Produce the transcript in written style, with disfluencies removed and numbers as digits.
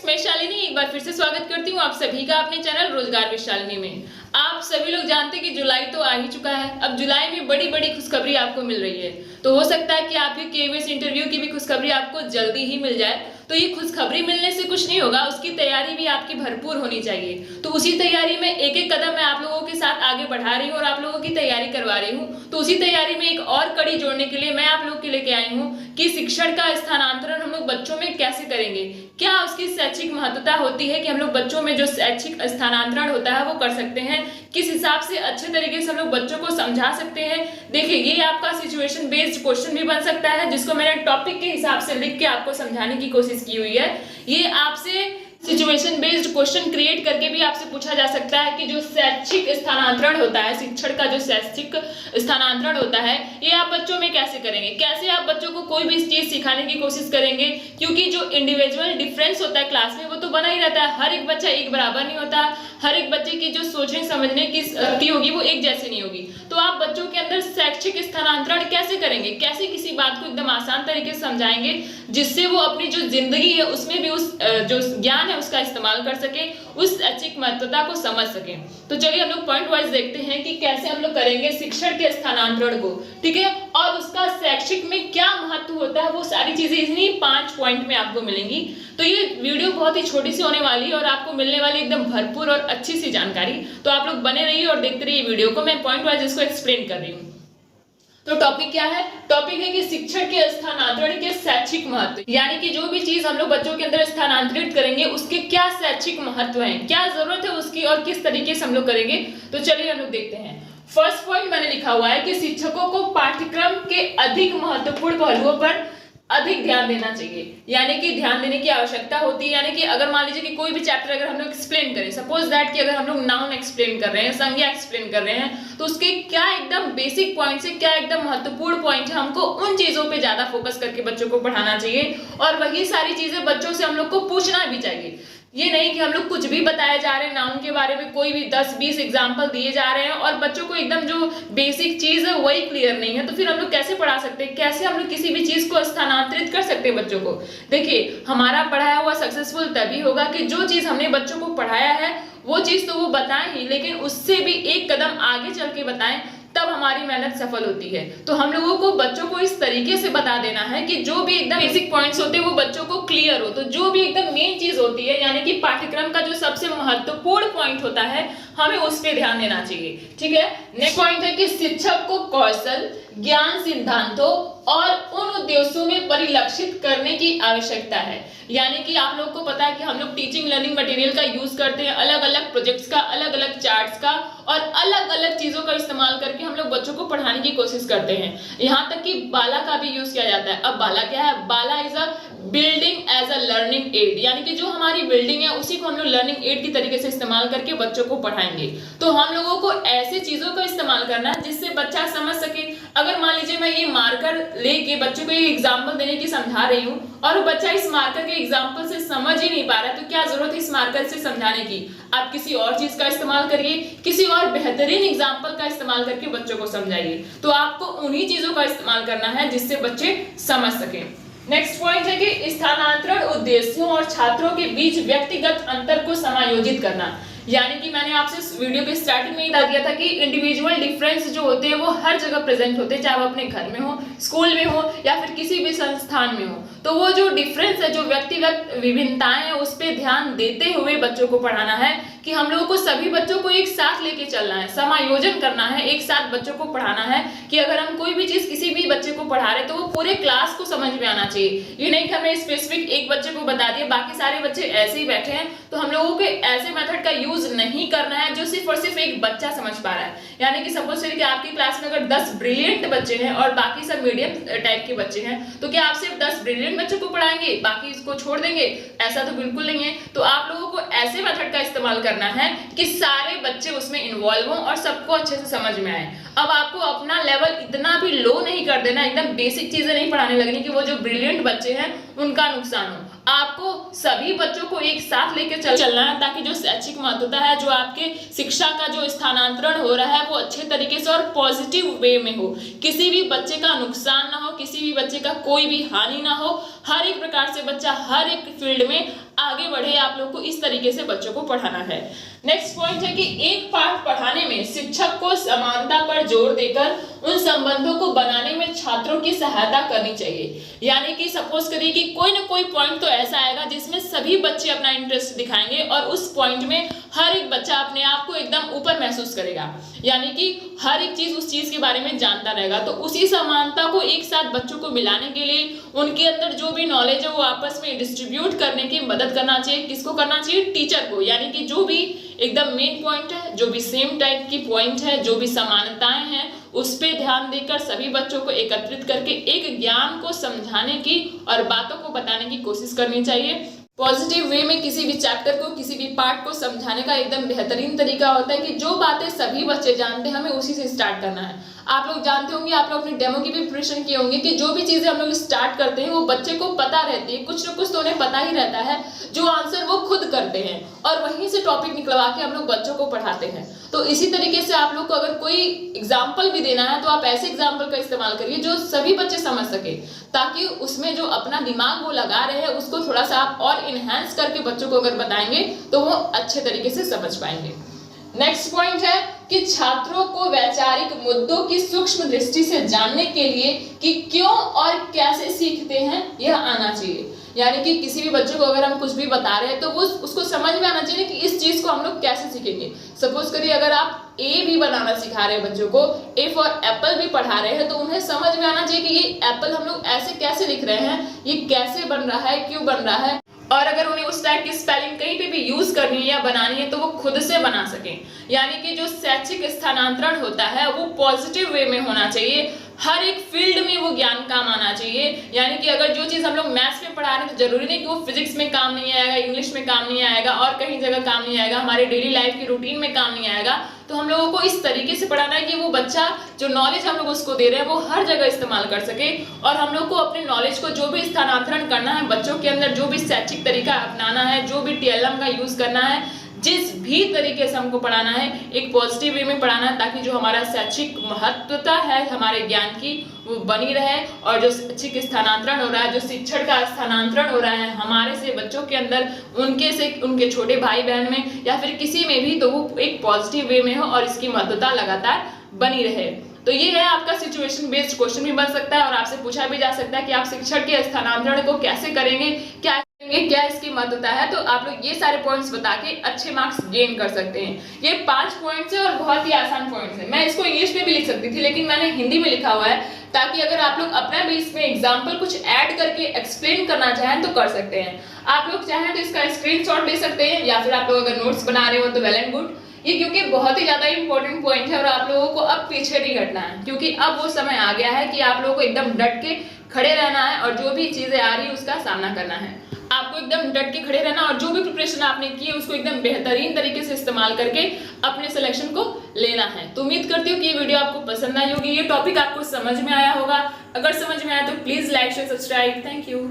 मैं शालिनी एक बार फिर से स्वागत करती हूँ आप सभी का अपने चैनल रोजगार विद शालिनी में। आप सभी लोग जानते हैं कि जुलाई तो आ ही चुका है। अब जुलाई में बड़ी बड़ी खुशखबरी आपको मिल रही है, तो हो सकता है कि आपके केवीएस इंटरव्यू की भी खुशखबरी आपको जल्दी ही मिल जाए। तो ये खुशखबरी मिलने से कुछ नहीं होगा, उसकी तैयारी भी आपकी भरपूर होनी चाहिए। तो उसी तैयारी में एक एक कदम मैं आप लोगों के साथ आगे बढ़ा रही हूँ और आप लोगों की तैयारी करवा रही हूँ। तो उसी तैयारी में एक और कड़ी जोड़ने के लिए मैं आप लोग के लेके आई हूँ कि शिक्षण का स्थानांतरण हम लोग बच्चों में कैसे करेंगे, क्या उसकी शैक्षिक महत्वता होती है कि हम लोग बच्चों में जो शैक्षिक स्थानांतरण होता है वो कर सकते हैं, किस हिसाब से अच्छे तरीके से हम लोग बच्चों को समझा सकते हैं। देखिए, ये आपका सिचुएशन बेस्ड क्वेश्चन भी बन सकता है, जिसको मैंने टॉपिक के हिसाब से लिख के आपको समझाने की कोशिश की हुई है। ये आपसे सिचुएशन बेस्ड क्वेश्चन क्रिएट करके भी आपसे पूछा जा सकता है कि जो शैक्षिक स्थानांतरण होता है, शिक्षण का जो शैक्षिक स्थानांतरण होता है, ये आप बच्चों में कैसे करेंगे, कैसे आप बच्चों को कोई भी चीज सिखाने की कोशिश करेंगे। क्योंकि जो इंडिविजुअल डिफरेंस होता है क्लास में वो तो बना ही रहता है, हर एक बच्चा एक बराबर नहीं होता, हर एक बच्चे की जो सोचने समझने की शक्ति होगी वो एक जैसी नहीं होगी। तो आप बच्चों के अंदर शैक्षिक स्थानांतरण कैसे करेंगे, कैसे किसी बात को एकदम आसान तरीके से समझाएंगे जिससे वो अपनी जो जिंदगी है उसमें भी उस जो ज्ञान है उसका इस्तेमाल कर सके, उस शैक्षिक महत्वता को समझ सके। तो चलिए हम लोग पॉइंट वाइज देखते हैं कि कैसे हम लोग करेंगे शिक्षण के स्थानांतरण को, ठीक है, और उसका शैक्षिक में क्या महत्व होता है, वो सारी चीजें इन्हीं 5 पॉइंट में आपको मिलेंगी। तो ये वीडियो बहुत ही छोटी सी होने वाली है और आपको मिलने वाली एकदम भरपूर और अच्छी सी जानकारी। तो आप लोग बने रहिए और देखते रहिए वीडियो को, मैं पॉइंट वाइज इसको एक्सप्लेन कर रही हूँ। तो टॉपिक क्या है? टॉपिक है कि शिक्षण के स्थानांतरण के शैक्षिक महत्व, यानी कि जो भी चीज हम लोग बच्चों के अंदर स्थानांतरित करेंगे उसके क्या शैक्षिक महत्व है, क्या जरूरत है उसकी और किस तरीके से हम लोग करेंगे। तो चलिए हम लोग देखते हैं। फर्स्ट पॉइंट मैंने लिखा हुआ है कि शिक्षकों को पाठ्यक्रम के अधिक महत्वपूर्ण पहलुओं पर अधिक ध्यान देना चाहिए, यानी कि ध्यान देने की आवश्यकता होती है। यानी कि अगर मान लीजिए कि कोई भी चैप्टर अगर हम लोग एक्सप्लेन करें, सपोज दैट कि अगर हम लोग नाउन एक्सप्लेन कर रहे हैं, संज्ञा एक्सप्लेन कर रहे हैं, तो उसके क्या एकदम बेसिक पॉइंट से क्या एकदम महत्वपूर्ण पॉइंट है, हमको उन चीजों पे ज्यादा फोकस करके बच्चों को पढ़ाना चाहिए और वही सारी चीजें बच्चों से हम लोग को पूछना भी चाहिए। ये नहीं कि हम लोग कुछ भी बताए जा रहे हैं नाउन के बारे में, कोई भी 10-20 एग्जाम्पल दिए जा रहे हैं और बच्चों को एकदम जो बेसिक चीज है वही क्लियर नहीं है, तो फिर हम लोग कैसे पढ़ा सकते हैं, कैसे हम लोग किसी भी चीज को स्थानांतरित कर सकते हैं बच्चों को। देखिए, हमारा पढ़ाया हुआ सक्सेसफुल तभी होगा कि जो चीज हमने बच्चों को पढ़ाया है वो चीज तो वो बताएं ही, लेकिन उससे भी एक कदम आगे चल के बताएं, तब हमारी मेहनत सफल होती है। तो हम लोगों को बच्चों को इस तरीके से बता देना है कि जो भी एकदम बेसिक पॉइंट्स होते हैं वो बच्चों को क्लियर हो। तो जो भी एकदम मेन चीज होती है, यानी कि पाठ्यक्रम का जो सबसे महत्वपूर्ण पॉइंट होता है, हमें उस पे ध्यान देना चाहिए, ठीक है। नेक्स्ट पॉइंट है कि शिक्षक को कौशल, ज्ञान, सिद्धांतों और उन उद्देश्यों में परिलक्षित करने की आवश्यकता है। यानी कि आप लोग को पता है कि हम लोग टीचिंग लर्निंग मटेरियल का यूज करते हैं, अलग अलग प्रोजेक्ट्स का, अलग अलग चार्ट्स का और अलग अलग चीजों का इस्तेमाल करके हम लोग बच्चों को पढ़ाने की कोशिश करते हैं। यहाँ तक कि बाला का भी यूज किया जाता है। अब बाला क्या है? BALA is a building as a learning aid, यानी कि जो हमारी बिल्डिंग है उसी को हम लोग लर्निंग एड की तरीके से इस्तेमाल करके बच्चों को पढ़ाएंगे। तो हम लोगों को ऐसी चीजों का इस्तेमाल करना है जिससे बच्चा समझ सके। अगर मान लीजिए मैं ये मार्कर लेके बच्चों को ये एग्जाम्पल देने की समझा रही हूँ और वो बच्चा इस मार्कर के एग्जाम्पल से समझ ही नहीं पा रहा है, तो क्या जरूरत है इस मार्कर से समझाने की? आप किसी और चीज का इस्तेमाल करिए, किसी और बेहतरीन एग्जाम्पल का इस्तेमाल करके बच्चों को समझाइए। तो आपको उन्हीं चीजों का इस्तेमाल करना है जिससे बच्चे समझ सके। नेक्स्ट पॉइंट है कि स्थानांतरण उद्देश्यों और छात्रों के बीच व्यक्तिगत अंतर को समायोजित करना। यानी कि मैंने आपसे इस वीडियो के स्टार्टिंग में ही बता दिया था कि इंडिविजुअल डिफरेंस जो होते हैं वो हर जगह प्रेजेंट होते हैं, चाहे वो अपने घर में हो, स्कूल में हो या फिर किसी भी संस्थान में हो। तो वो जो डिफरेंस है, जो व्यक्तिगत विभिन्नताएं हैं, उस पर ध्यान देते हुए बच्चों को पढ़ाना है कि हम लोगों को सभी बच्चों को एक साथ लेके चलना है, समायोजन करना है, एक साथ बच्चों को पढ़ाना है कि अगर हम कोई भी चीज किसी भी बच्चे को पढ़ा रहे तो वो पूरे क्लास को समझ में आना चाहिए। ये नहीं कि हमें स्पेसिफिक एक बच्चे को बता दिया, बाकी सारे बच्चे ऐसे ही बैठे हैं, तो हम लोगों को ऐसे मेथड का यूज नहीं करना है जो सिर्फ और सिर्फ एक बच्चा समझ पा रहा है। यानी कि सपोज करिए कि आपकी क्लास में अगर 10 ब्रिलियंट बच्चे हैं और बाकी सब मीडियम टाइप के बच्चे हैं, तो क्या आप सिर्फ 10 ब्रिलियंट बच्चों को पढ़ाएंगे, बाकी इसको छोड़ देंगे? ऐसा तो बिल्कुल नहीं है। तो आप लोगों को ऐसे मेथड का इस्तेमाल करना है कि सारे बच्चे उसमें इन्वॉल्व हों और सबको अच्छे से समझ में आए। अब आपको अपना लेवल इतना भी लो नहीं कर देना, एकदम बेसिक चीजें नहीं पढ़ाने लगनी कि वो जो ब्रिलियंट बच्चे हैं उनका नुकसान हो। आपको सभी बच्चों को एक साथ लेकर चलना है ताकि जो शैक्षिक महत्वता है, जो आपके शिक्षा का जो स्थानांतरण हो रहा है वो अच्छे तरीके से और पॉजिटिव वे में हो, किसी भी बच्चे का नुकसान ना हो, किसी भी बच्चे का कोई भी हानि ना हो, हर एक प्रकार से बच्चा हर एक फील्ड में आगे बढ़े, आप लोग को इस तरीके से बच्चों को पढ़ाना है। नेक्स्ट पॉइंट है कि एक पाठ पढ़ाने में शिक्षक को समानता पर जोर देकर उन संबंधों को बनाने में छात्रों की सहायता करनी चाहिए। यानी कि सपोज करिए कि कोई ना कोई पॉइंट तो ऐसा आएगा जिसमें सभी बच्चे अपना इंटरेस्ट दिखाएंगे और उस पॉइंट में हर एक बच्चा अपने आप को एकदम ऊपर महसूस करेगा, यानी कि हर एक चीज उस चीज के बारे में जानता रहेगा। तो उसी समानता को एक साथ बच्चों को मिलाने के लिए उनके अंदर जो भी नॉलेज है वो आपस में डिस्ट्रीब्यूट करने की मदद करना चाहिए। किसको करना चाहिए? टीचर को। यानी कि जो भी एकदम मेन पॉइंट है, जो भी सेम टाइप की पॉइंट है, जो भी समानताएं हैं, उस पे ध्यान देकर सभी बच्चों को एकत्रित करके एक ज्ञान को समझाने की और बातों को बताने की कोशिश करनी चाहिए। पॉजिटिव वे में किसी भी चैप्टर को, किसी भी पार्ट को समझाने का एकदम बेहतरीन तरीका होता है कि जो बातें सभी बच्चे जानते हैं हमें उसी से स्टार्ट करना है। आप लोग जानते होंगे, आप लोग अपने डेमो की भी प्रिपरेशन किए होंगे कि जो भी चीजें हम लोग स्टार्ट करते हैं वो बच्चे को पता रहती है, कुछ ना कुछ तो उन्हें पता ही रहता है, जो आंसर वो खुद करते हैं और वहीं से टॉपिक निकलवा के हम लोग बच्चों को पढ़ाते हैं। तो इसी तरीके से आप लोग को अगर कोई एग्जाम्पल भी देना है तो आप ऐसे एग्जाम्पल का इस्तेमाल करिए जो सभी बच्चे समझ सके, ताकि उसमें जो अपना दिमाग वो लगा रहे हैं उसको थोड़ा सा आप और इनहेंस करके बच्चों को अगर बताएंगे तो वो अच्छे तरीके से समझ पाएंगे। नेक्स्ट पॉइंट है कि छात्रों को वैचारिक मुद्दों की सूक्ष्म दृष्टि से जानने के लिए कि क्यों और कैसे सीखते हैं यह आना चाहिए। यानी कि किसी भी बच्चे को अगर हम कुछ भी बता रहे हैं तो वो उसको समझ में आना चाहिए कि इस चीज को हम लोग कैसे सीखेंगे। सपोज करिए अगर आप ए भी बनाना सिखा रहे हैं बच्चों को, ए फॉर एप्पल भी पढ़ा रहे हैं, तो उन्हें समझ में आना चाहिए कि ये एप्पल हम लोग ऐसे कैसे लिख रहे हैं, ये कैसे बन रहा है, क्यों बन रहा है। और अगर उन्हें उस टाइप की स्पेलिंग कहीं पे भी यूज करनी है या बनानी है तो वो खुद से बना सकें। यानी कि जो शैक्षिक स्थानांतरण होता है वो पॉजिटिव वे में होना चाहिए, हर एक फील्ड में वो ज्ञान काम आना चाहिए। यानी कि अगर जो चीज हम लोग मैथ्स में पढ़ा रहे हैं तो जरूरी नहीं कि वो फिजिक्स में काम नहीं आएगा, इंग्लिश में काम नहीं आएगा और कहीं जगह काम नहीं आएगा, हमारे डेली लाइफ की रूटीन में काम नहीं आएगा। तो हम लोगों को इस तरीके से पढ़ाना है कि वो बच्चा जो नॉलेज हम लोग उसको दे रहे हैं वो हर जगह इस्तेमाल कर सके। और हम लोग को अपने नॉलेज को जो भी स्थानांतरण करना है बच्चों के अंदर, जो भी शैक्षिक तरीका अपनाना है, जो भी टीएलएम का यूज करना है, जिस भी तरीके से हमको पढ़ाना है एक पॉजिटिव वे में पढ़ाना है, ताकि जो हमारा शैक्षिक महत्वता है हमारे ज्ञान की वो बनी रहे। और जो शैक्षिक स्थानांतरण हो रहा है, जो शिक्षण का स्थानांतरण हो रहा है हमारे से बच्चों के अंदर, उनके से उनके छोटे भाई बहन में या फिर किसी में भी, तो वो एक पॉजिटिव वे में हो और इसकी महत्वता लगातार बनी रहे। तो ये है आपका सिचुएशन बेस्ड क्वेश्चन भी बन सकता है और आपसे पूछा भी जा सकता है कि आप शिक्षण के स्थानांतरण को कैसे करेंगे, क्या इसकी महत्वता है। तो आप लोग ये सारे पॉइंट्स बता के अच्छे मार्क्स गेन कर सकते हैं। ये 5 पॉइंट्स है और बहुत ही आसान पॉइंट्स है। मैं इसको इंग्लिश में भी लिख सकती थी लेकिन मैंने हिंदी में लिखा हुआ है, ताकि अगर आप लोग अपना भी इसमें एग्जाम्पल कुछ ऐड करके एक्सप्लेन करना चाहें तो कर सकते हैं। आप लोग चाहें तो इसका स्क्रीनशॉट ले सकते हैं या फिर आप लोग अगर नोट्स बना रहे हो तो वेल एंड गुड। ये क्योंकि बहुत ही ज्यादा इंपॉर्टेंट पॉइंट है और आप लोगों को अब पीछे नहीं हटना है, क्योंकि अब वो समय आ गया है कि आप लोगों को एकदम डट के खड़े रहना है और जो भी चीजें आ रही है उसका सामना करना है। आपको एकदम डट के खड़े रहना और जो भी प्रिपरेशन आपने की है उसको एकदम बेहतरीन तरीके से इस्तेमाल करके अपने सिलेक्शन को लेना है। तो उम्मीद करती हूँ कि ये वीडियो आपको पसंद आई होगी, ये टॉपिक आपको समझ में आया होगा। अगर समझ में आया तो please like share subscribe. Thank you.